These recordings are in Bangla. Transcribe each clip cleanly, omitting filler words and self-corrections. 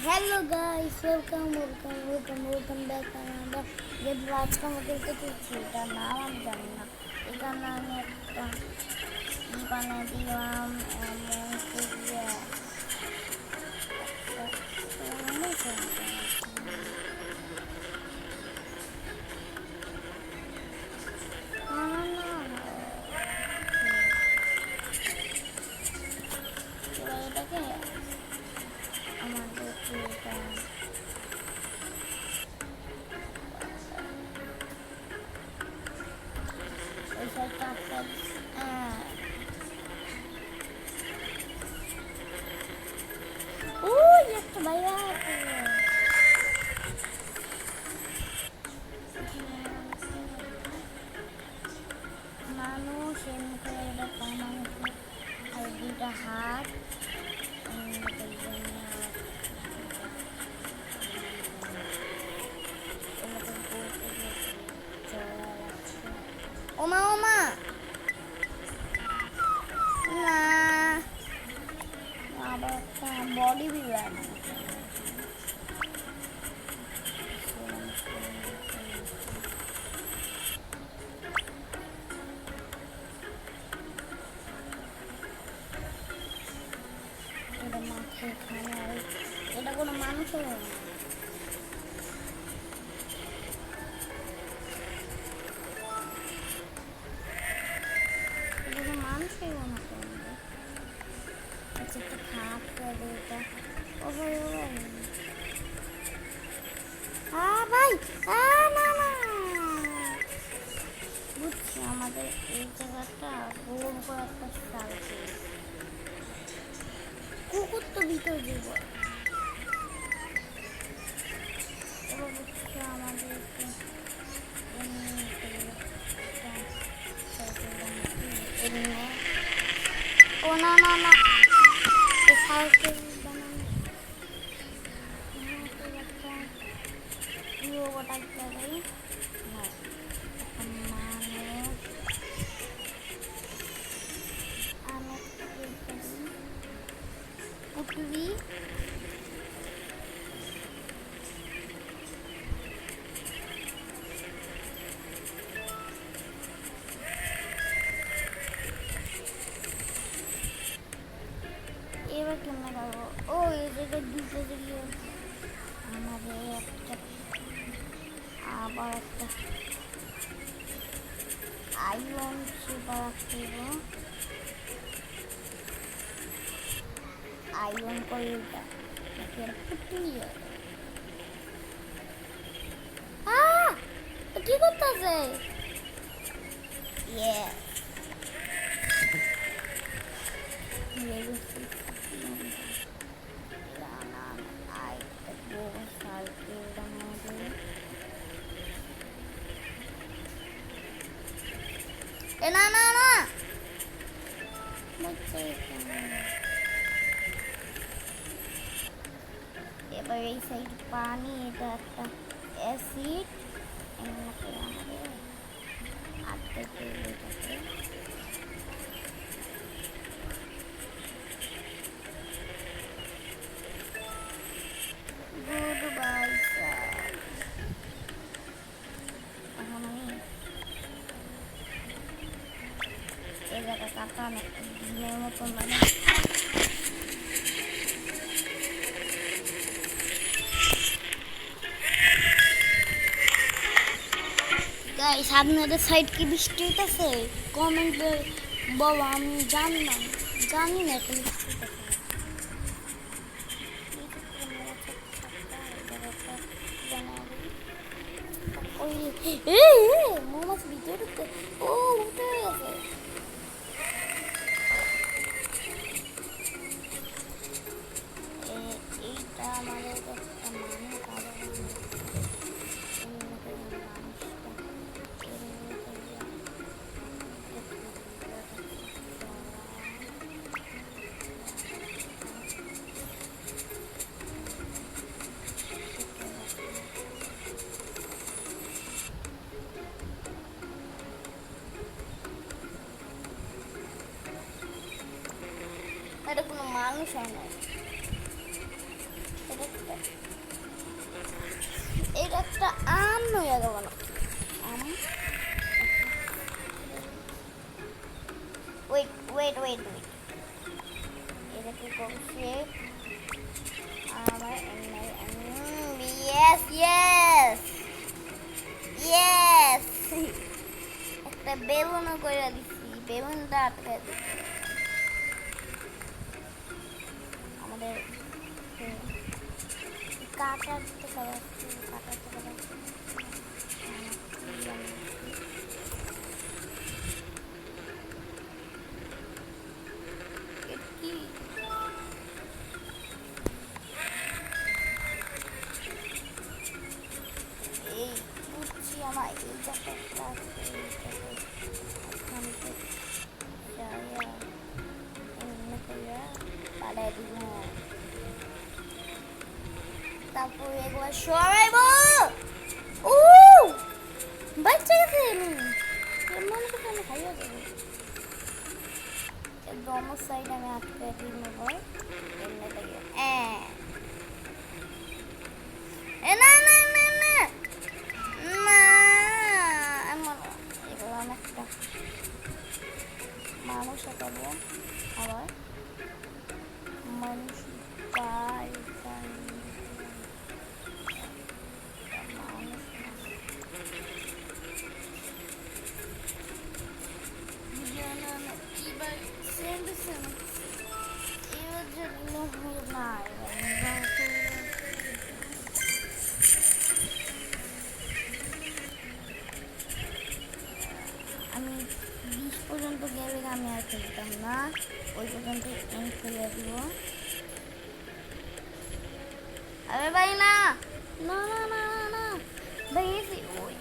Hello guys, welcome back another video. আজকে আমাদের কিছু এটা নাম আমি জানি না। এখানে আমি একটা বানিয়ে দিলাম এটাকে আমাদের ওই সাইডটা একটা একটা ভাইয়া মানুষ এর মুখে মানুষ আর দুইটা হাত ওমা ওমা না আবার একটা বডি বিল্ডার এটা মাথায় খানে আর এটা কোনো মানুষ হবে না। মানুষই মনে করবে আচ্ছা একটা খাপ করে এটা ও ভাই ভাই না না বুঝছি আমাদের এই জায়গাটা গোল করে একটা স্টাইল কুকুর তো ভিতরে দিব এবার বুঝছি আমাদের ও না না না সাইকেল বানানো গোটা জায়গায় পুটলি এবার কেমন পাবো ও এই জায়গায় দুটো দিলে আমাদের একটা আবার একটা আইরন সুপার আসতে আইরন করে কি করতেছে না না না এবার এই সাইড পানি এটা একটা অ্যাসিড আমাদের আটকে এটাকে গুড বাই এখন আমি এই জায়গা কাটা ডিমের মতন মানে গাইস আপনাদের সাইড কি বৃষ্টি হইতেছে কমেন্টে বলো আমি জানি না এখন বৃষ্টি হইতেছে মোমাস ভিতরে ও উঠে গেছে এইটা আমাদের একটা এটা কোনো মানুষ হয় না, এটা হয়ে গেল না ওয়েট ওয়েট ওয়েট ওয়েট এটাকে করছি আমার ইয়েস ইয়েস ইয়েস একটা বেলুনও করে দিচ্ছি বেলুনটা আটকে দিচ্ছি আমাদের কাটার তো করাচ্ছি কাটার তো করাচ্ছি কি এই বুঝছি আমার এই জায়গাটা আছে এখান থেকে যাইয়া এমনি করে পাড়ায় দিব তারপর একবার সরাইব ও বাচ্চা গেছে মনে করতে আমি খাইয়া যাবো দোনো সাইড আমি আটকে দিই নেব এমনি থেকে না না না না না এমন এগুলো অনেকটা মানুষ আঁকাবো আবার মানুষ পাই আমি 20 পর্যন্ত গেলে আমি আর খেলতাম না ওই পর্যন্ত এন্ড করে দিব আরে ভাই না না না না না ভাই ওই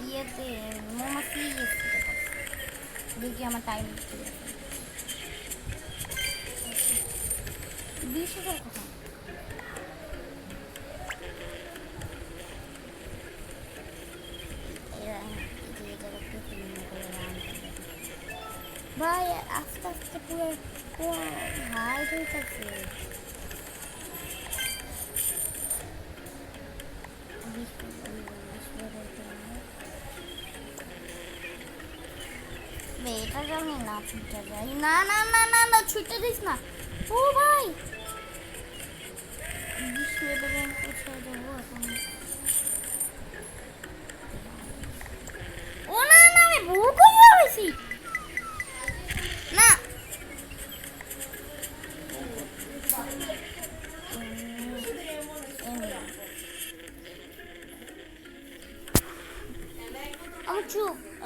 ইয়েতে মোমাসি দেখি আমার টাইম 20,000 কথা ভাই আস্তে আস্তে পুরো হাই হয়ে যাচ্ছে এটা যাবি না ছুটে যাই না না না না না ছুটে দিস না ও ভাই কোথায় যাবো এখন ও না না আমি ভুল করে হয়েছি না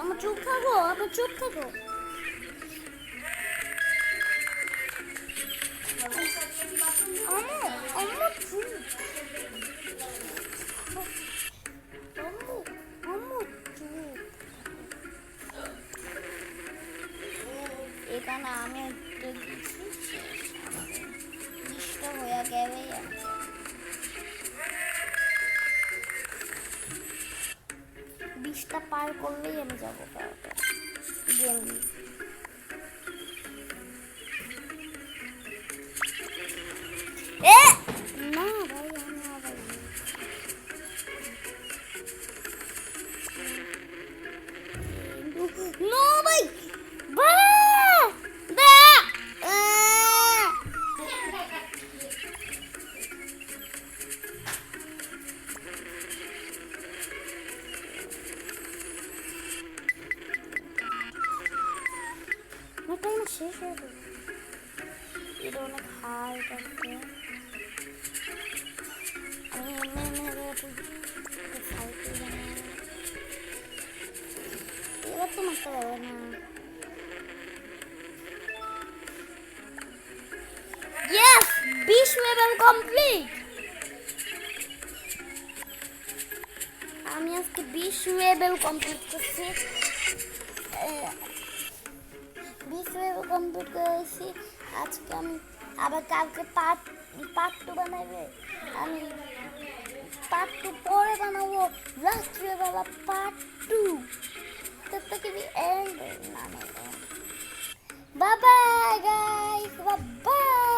আমার চুপ থাকো আমার চুপ থাকো এখানে আমি বৃষ্টি হয়ে গেলে বৃষ্টিটা পার করলেই আমি যাবো গেম না ভাই আমি আবার নো ভাই শেষ হয়ে যাবে এটা অনেক হাইট আছে আমি এবার তো মারতে পারবে না ইয়েস 20 লেভেল কমপ্লিট আমি আজকে 20 লেভেল কমপ্লিট করছি 20 লেভেল কমপ্লিট করেছি আজকে আমি আবার কালকে পার্ট 2 বানাবে আমি পার্ট 2 পরে বানাবো রাত্রিবেলা পার্ট 2 तब तक भी एंड ना बाय बाय गाइस बाय